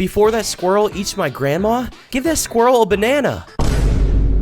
Before that squirrel eats my grandma, give that squirrel a banana.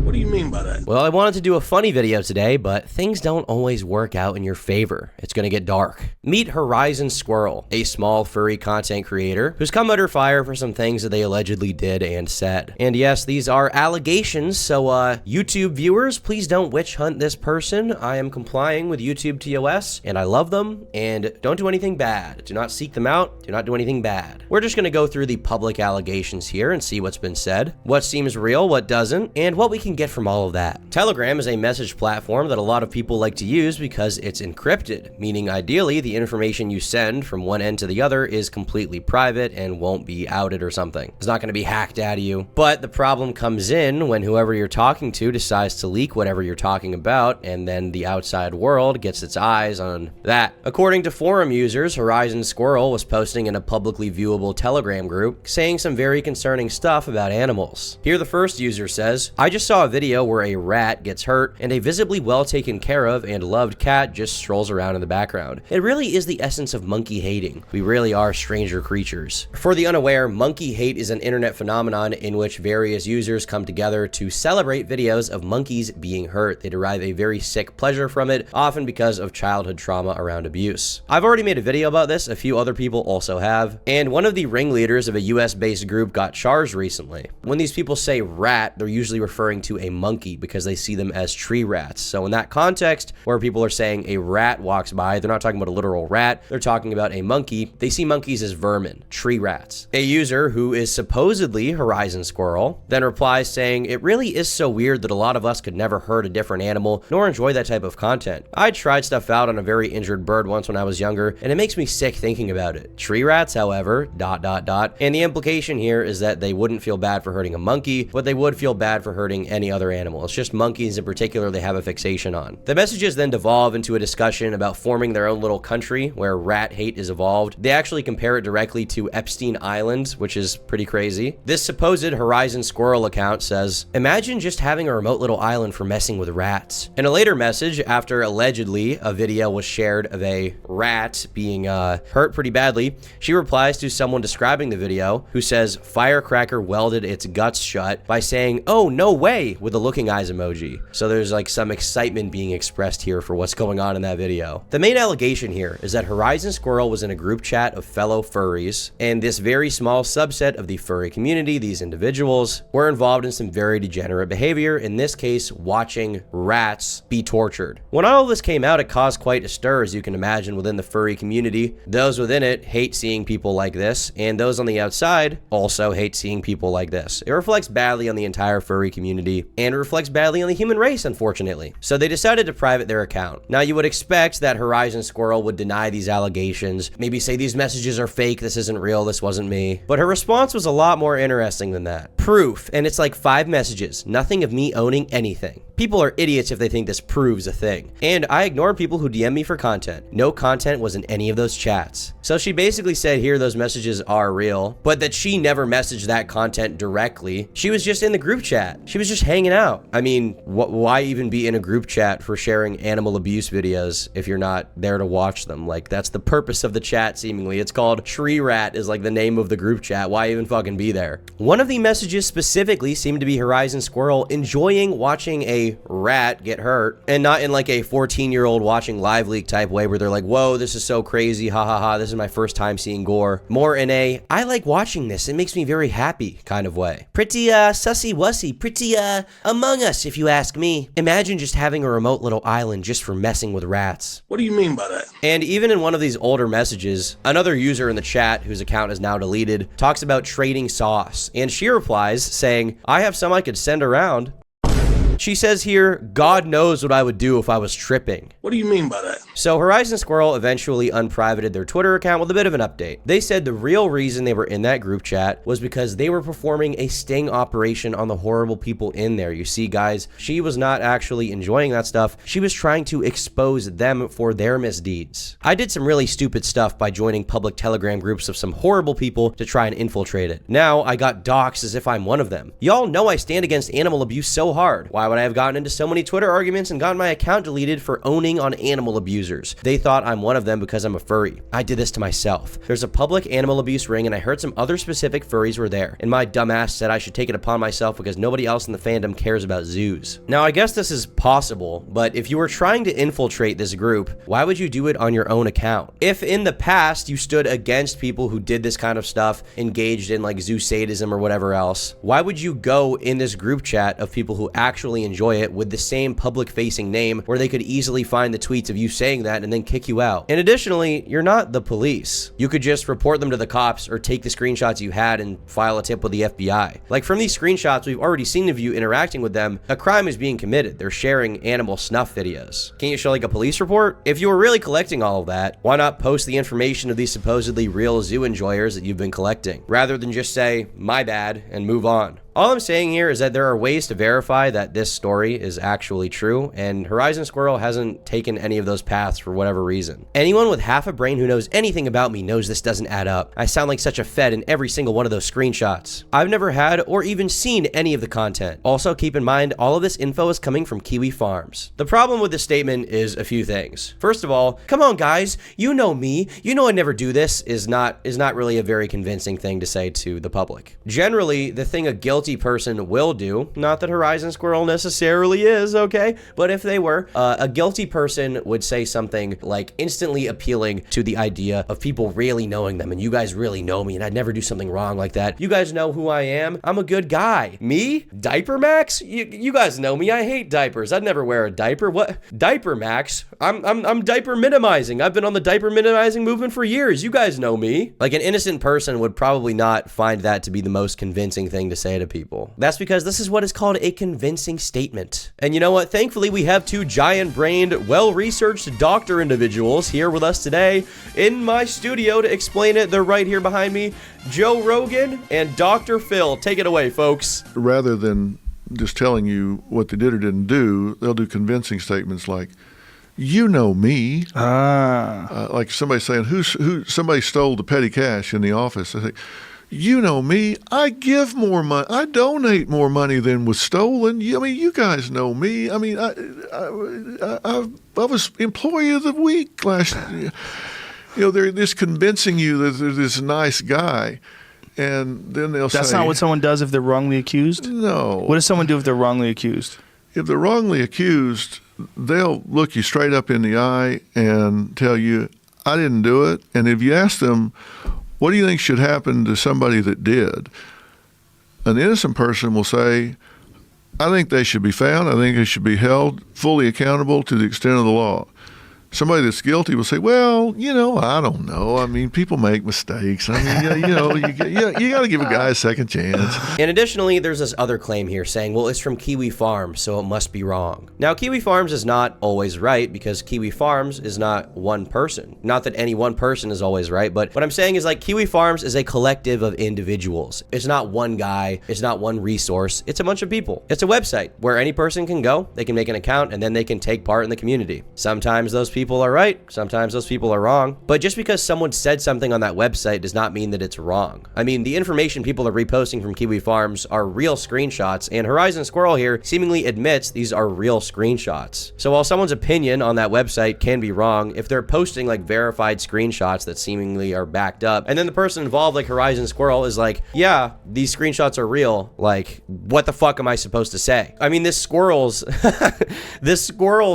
What do you mean by that? Well, I wanted to do a funny video today, but things don't always work out in your favor. It's gonna get dark. Meet Horizon Squirrel, a small furry content creator who's come under fire for some things that they allegedly did and said. And yes, these are allegations, so YouTube viewers, please don't witch hunt this person. I am complying with YouTube TOS, and I love them, and don't do anything bad. Do not seek them out, do not do anything bad. We're just gonna go through the public allegations here and see what's been said, what seems real, what doesn't, and what we can get from all of that. Telegram is a message platform that a lot of people like to use because it's encrypted, meaning ideally the information you send from one end to the other is completely private and won't be outed or something. It's not going to be hacked out of you. But the problem comes in when whoever you're talking to decides to leak whatever you're talking about, and then the outside world gets its eyes on that. According to forum users, Horizon Squirrel was posting in a publicly viewable Telegram group saying some very concerning stuff about animals. Here the first user says, "I just saw a video where a rat gets hurt and a visibly well taken care of and loved cat just strolls around in the background. It really is the essence of monkey hating. We really are stranger creatures." For the unaware, monkey hate is an internet phenomenon in which various users come together to celebrate videos of monkeys being hurt. They derive a very sick pleasure from it, often because of childhood trauma around abuse. I've already made a video about this, a few other people also have, and one of the ringleaders of a US-based group got charged recently. When these people say rat, they're usually referring to a monkey because they see them as tree rats. So in that context, where people are saying a rat walks by, they're not talking about a literal rat, they're talking about a monkey. They see monkeys as vermin, tree rats. A user who is supposedly Horizon Squirrel then replies saying, "It really is so weird that a lot of us could never hurt a different animal nor enjoy that type of content. I tried stuff out on a very injured bird once when I was younger, and it makes me sick thinking about it. Tree rats, however, ... And the implication here is that they wouldn't feel bad for hurting a monkey, but they would feel bad for hurting any other animal. It's just monkeys in particular they have a fixation on. The messages then devolve into a discussion about forming their own little country where rat hate is evolved. They actually compare it directly to Epstein Island, which is pretty crazy. This supposed Horizon Squirrel account says, "Imagine just having a remote little island for messing with rats." In a later message, after allegedly a video was shared of a rat being hurt pretty badly, she replies to someone describing the video who says, "Firecracker welded its guts shut," by saying, "Oh, no way," with a looking eyes emoji. So there's like some excitement being expressed here for what's going on in that video. The main allegation here is that Horizon Squirrel was in a group chat of fellow furries, and this very small subset of the furry community, these individuals, were involved in some very degenerate behavior, in this case, watching rats be tortured. When all of this came out, it caused quite a stir, as you can imagine, within the furry community. Those within it hate seeing people like this, and those on the outside also hate seeing people like this. It reflects badly on the entire furry community, and it reflects badly on the human race, unfortunately. So they decided to private their account. Now you would expect that Horizon Squirrel would deny these allegations, maybe say these messages are fake, this isn't real, this wasn't me. But her response was a lot more interesting than that. Proof, and it's like 5 messages, nothing of me owning anything. People are idiots if they think this proves a thing. And I ignored people who DM me for content. No content was in any of those chats. So she basically said here those messages are real, but that she never messaged that content directly. She was just in the group chat. She was just hanging out. I mean, why even be in a group chat for sharing animal abuse videos if you're not there to watch them? Like, that's the purpose of the chat, seemingly. It's called Tree Rat is like the name of the group chat. Why even fucking be there? One of the messages specifically seemed to be Horizon Squirrel enjoying watching a rat get hurt, and not in like a 14-year-old watching live leak type way where they're like, "Whoa, this is so crazy, ha ha ha, this is my first time seeing gore." More in a, "I like watching this, it makes me very happy" kind of way. Pretty sussy wussy, pretty Among Us if you ask me. Imagine just having a remote little island just for messing with rats. What do you mean by that? And even in one of these older messages, another user in the chat, whose account is now deleted, talks about trading sauce, and she replies saying, "I have some I could send around." She says here, "God knows what I would do if I was tripping." What do you mean by that? So Horizon Squirrel eventually unprivated their Twitter account with a bit of an update. They said the real reason they were in that group chat was because they were performing a sting operation on the horrible people in there. You see, guys, she was not actually enjoying that stuff. She was trying to expose them for their misdeeds. I did some really stupid stuff by joining public Telegram groups of some horrible people to try and infiltrate it. Now I got doxxed as if I'm one of them. Y'all know I stand against animal abuse so hard. Why Why would I have gotten into so many Twitter arguments and gotten my account deleted for owning on animal abusers? They thought I'm one of them because I'm a furry. I did this to myself. There's a public animal abuse ring and I heard some other specific furries were there, and my dumbass said I should take it upon myself because nobody else in the fandom cares about zoos. Now, I guess this is possible, but if you were trying to infiltrate this group, why would you do it on your own account? If in the past you stood against people who did this kind of stuff, engaged in like zoo sadism or whatever else, why would you go in this group chat of people who actually enjoy it with the same public-facing name where they could easily find the tweets of you saying that and then kick you out? And additionally, you're not the police. You could just report them to the cops or take the screenshots you had and file a tip with the FBI. Like, from these screenshots we've already seen of you interacting with them, a crime is being committed. They're sharing animal snuff videos. Can't you show like a police report? If you were really collecting all of that, why not post the information of these supposedly real zoo enjoyers that you've been collecting, rather than just say, my bad, and move on? All I'm saying here is that there are ways to verify that this story is actually true, and Horizon Squirrel hasn't taken any of those paths for whatever reason. Anyone with half a brain who knows anything about me knows this doesn't add up. I sound like such a fed in every single one of those screenshots. I've never had or even seen any of the content. Also, keep in mind, all of this info is coming from Kiwi Farms. The problem with this statement is a few things. First of all, come on guys, you know me, you know I never do this, is not really a very convincing thing to say to the public. Generally, the thing a guilty person will do, not that Horizon Squirrel necessarily is, okay, but if they were, a guilty person would say something like instantly appealing to the idea of people really knowing them, and you guys really know me, and I'd never do something wrong like that. You guys know who I am. I'm a good guy. Me? Diaper Max? You guys know me. I hate diapers. I'd never wear a diaper. What? Diaper Max? I'm diaper minimizing. I've been on the diaper minimizing movement for years. You guys know me. Like, an innocent person would probably not find that to be the most convincing thing to say to people. That's because this is what is called a convincing statement. And you know what? Thankfully, we have two giant-brained, well-researched doctor individuals here with us today in my studio to explain it. They're right here behind me. Joe Rogan and Dr. Phil. Take it away, folks. Rather than just telling you what they did or didn't do, they'll do convincing statements like, you know me. Like somebody saying, somebody stole the petty cash in the office. I say, you know me. I give more money. I donate more money than was stolen. I mean, you guys know me. I mean, I was Employee of the Week last year. You know, they're just convincing you that they're this nice guy. And then they'll say... That's not what someone does if they're wrongly accused? No. What does someone do if they're wrongly accused? If they're wrongly accused, they'll look you straight up in the eye and tell you, I didn't do it. And if you ask them, what do you think should happen to somebody that did? An innocent person will say, I think they should be found. I think they should be held fully accountable to the extent of the law. Somebody that's guilty will say, well, you know, I don't know. I mean, people make mistakes. I mean, you know, you got to give a guy a second chance. And additionally, there's this other claim here saying, well, it's from Kiwi Farms, so it must be wrong. Now, Kiwi Farms is not always right because Kiwi Farms is not one person. Not that any one person is always right, but what I'm saying is, like, Kiwi Farms is a collective of individuals. It's not one guy. It's not one resource. It's a bunch of people. It's a website where any person can go, they can make an account, and then they can take part in the community. Sometimes those people are right, sometimes those people are wrong, but just because someone said something on that website does not mean that it's wrong. I mean, the information people are reposting from Kiwi Farms are real screenshots, and Horizon Squirrel here seemingly admits these are real screenshots. So while someone's opinion on that website can be wrong, if they're posting like verified screenshots that seemingly are backed up, and then the person involved, like Horizon Squirrel, is like, yeah, these screenshots are real, like, what the fuck am I supposed to say? I mean, this squirrel's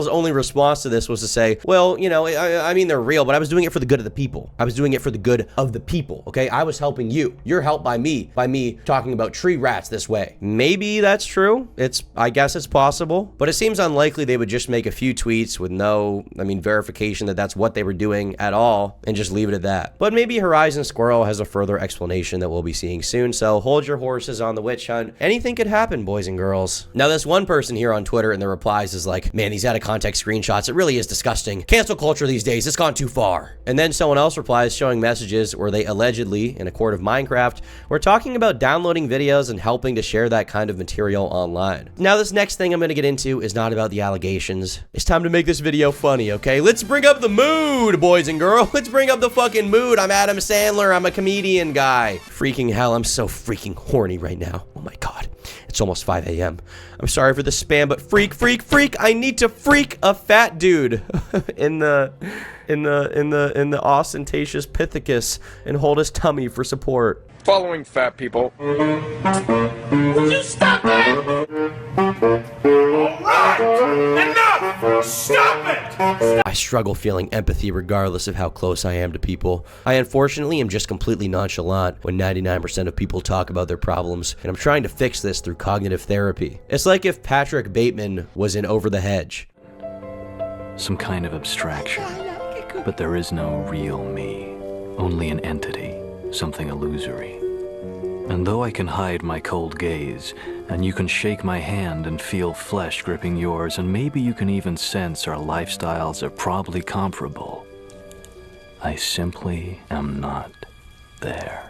only response to this was to say, well, you know, I mean, they're real, but I was doing it for the good of the people. I was doing it for the good of the people, okay? I was helping you. You're helped by me talking about tree rats this way. Maybe that's true. I guess it's possible, but it seems unlikely they would just make a few tweets with no, verification that that's what they were doing at all and just leave it at that. But maybe Horizon Squirrel has a further explanation that we'll be seeing soon, so hold your horses on the witch hunt. Anything could happen, boys and girls. Now, this one person here on Twitter in the replies is like, man, these out of context screenshots, it really is disgusting. Cancel culture these days, it's gone too far. And then someone else replies showing messages where they allegedly, in a court of Minecraft, were talking about downloading videos and helping to share that kind of material online. Now, this next thing I'm going to get into is not about the allegations. It's time to make this video funny, okay? Let's bring up the mood, boys and girls. Let's bring up the fucking mood. I'm Adam Sandler. I'm a comedian guy. Freaking hell, I'm so freaking horny right now. Oh my God. It's almost 5 a.m. I'm sorry for the spam, but freak, I need to freak a fat dude in the ostentatious Pithecus and hold his tummy for support. Following fat people. Would you stop that? Alright! Enough! Stop it! I struggle feeling empathy regardless of how close I am to people. I unfortunately am just completely nonchalant when 99% of people talk about their problems, and I'm trying to fix this through cognitive therapy. It's like if Patrick Bateman was in Over the Hedge. Some kind of abstraction, but there is no real me, only an entity, something illusory. And though I can hide my cold gaze, and you can shake my hand and feel flesh gripping yours, and maybe you can even sense our lifestyles are probably comparable, I simply am not there.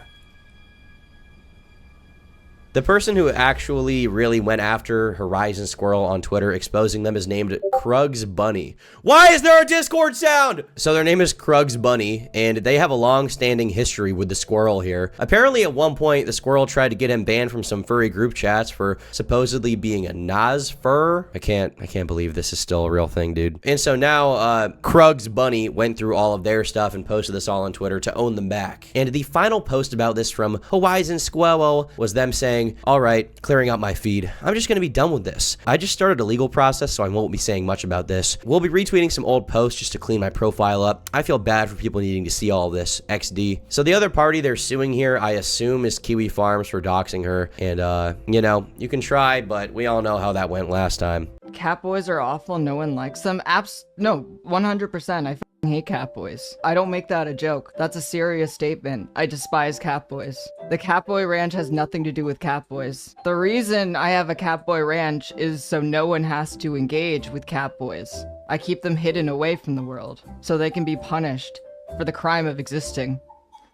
The person who actually really went after Horizon Squirrel on Twitter, exposing them, is named Krugs Bunny. Why is there a Discord sound? So their name is Krugs Bunny, and they have a long-standing history with the squirrel here. Apparently, at one point, the squirrel tried to get him banned from some furry group chats for supposedly being a Nazfur. I can't believe this is still a real thing, dude. And so now, Krugs Bunny went through all of their stuff and posted this all on Twitter to own them back. And the final post about this from Horizon Squirrel was them saying, all right, clearing out my feed. I'm just going to be done with this. I just started a legal process, so I won't be saying much about this. We'll be retweeting some old posts just to clean my profile up. I feel bad for people needing to see all this. XD. So the other party they're suing here, I assume, is Kiwi Farms for doxing her. And, you know, you can try, but we all know how that went last time. Catboys are awful. No one likes them. No, 100%. I hate catboys. I don't make that a joke. That's a serious statement. I despise catboys. The Catboy Ranch has nothing to do with catboys. The reason I have a Catboy Ranch is so no one has to engage with catboys. I keep them hidden away from the world, so they can be punished for the crime of existing.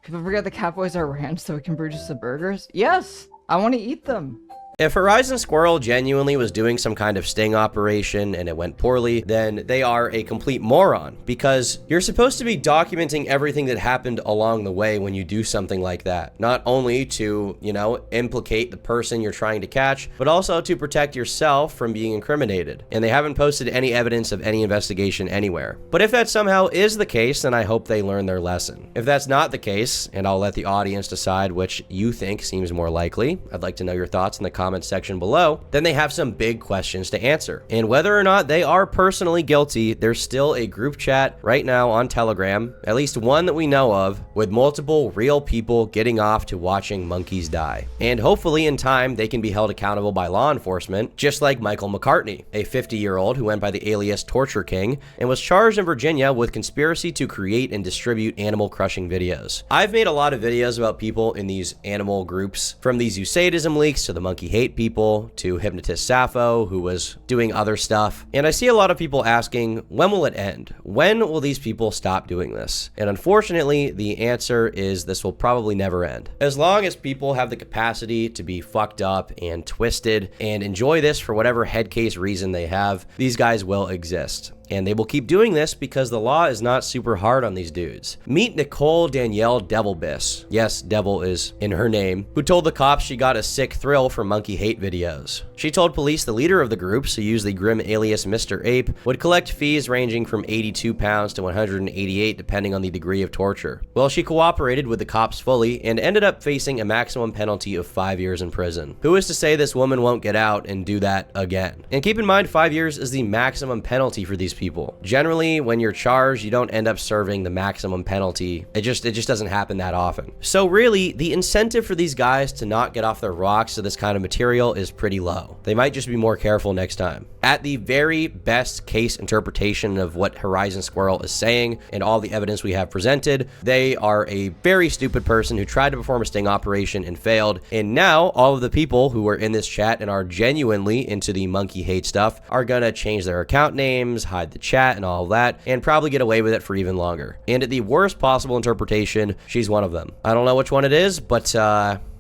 People forget the catboys are ranch so we can produce the burgers? Yes! I want to eat them. If Horizon Squirrel genuinely was doing some kind of sting operation and it went poorly, then they are a complete moron, because you're supposed to be documenting everything that happened along the way when you do something like that. Not only to, you know, implicate the person you're trying to catch, but also to protect yourself from being incriminated. And they haven't posted any evidence of any investigation anywhere. But if that somehow is the case, then I hope they learn their lesson. If that's not the case, and I'll let the audience decide which you think seems more likely, I'd like to know your thoughts in the comments section below, then they have some big questions to answer. And whether or not they are personally guilty, there's still a group chat right now on Telegram, at least one that we know of, with multiple real people getting off to watching monkeys die. And hopefully in time, they can be held accountable by law enforcement, just like Michael McCartney, a 50-year-old who went by the alias Torture King and was charged in Virginia with conspiracy to create and distribute animal crushing videos. I've made a lot of videos about people in these animal groups, from these Usadism leaks to the monkey hate people to hypnotist Sappho, who was doing other stuff. And I see a lot of people asking, when will it end? When will these people stop doing this? And unfortunately, the answer is this will probably never end. As long as people have the capacity to be fucked up and twisted and enjoy this for whatever head case reason they have, these guys will exist. And they will keep doing this because the law is not super hard on these dudes. Meet Nicole Danielle Devilbiss. Yes, Devil is in her name, who told the cops she got a sick thrill from monkey hate videos. She told police the leader of the groups, who used the grim alias Mr. Ape, would collect fees ranging from 82 pounds to 188 depending on the degree of torture. Well, she cooperated with the cops fully and ended up facing a maximum penalty of 5 years in prison. Who is to say this woman won't get out and do that again? And keep in mind, 5 years is the maximum penalty for these people. Generally, when you're charged, you don't end up serving the maximum penalty. It just doesn't happen that often. So really, the incentive for these guys to not get off their rocks to this kind of material is pretty low. They might just be more careful next time. At the very best case interpretation of what Horizon Squirrel is saying and all the evidence we have presented, they are a very stupid person who tried to perform a sting operation and failed. And now all of the people who are in this chat and are genuinely into the monkey hate stuff are gonna change their account names, hide the chat and all of that, and probably get away with it for even longer. And at the worst possible interpretation, she's one of them. I don't know which one it is, but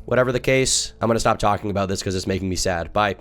whatever the case, I'm gonna stop talking about this because it's making me sad. Bye.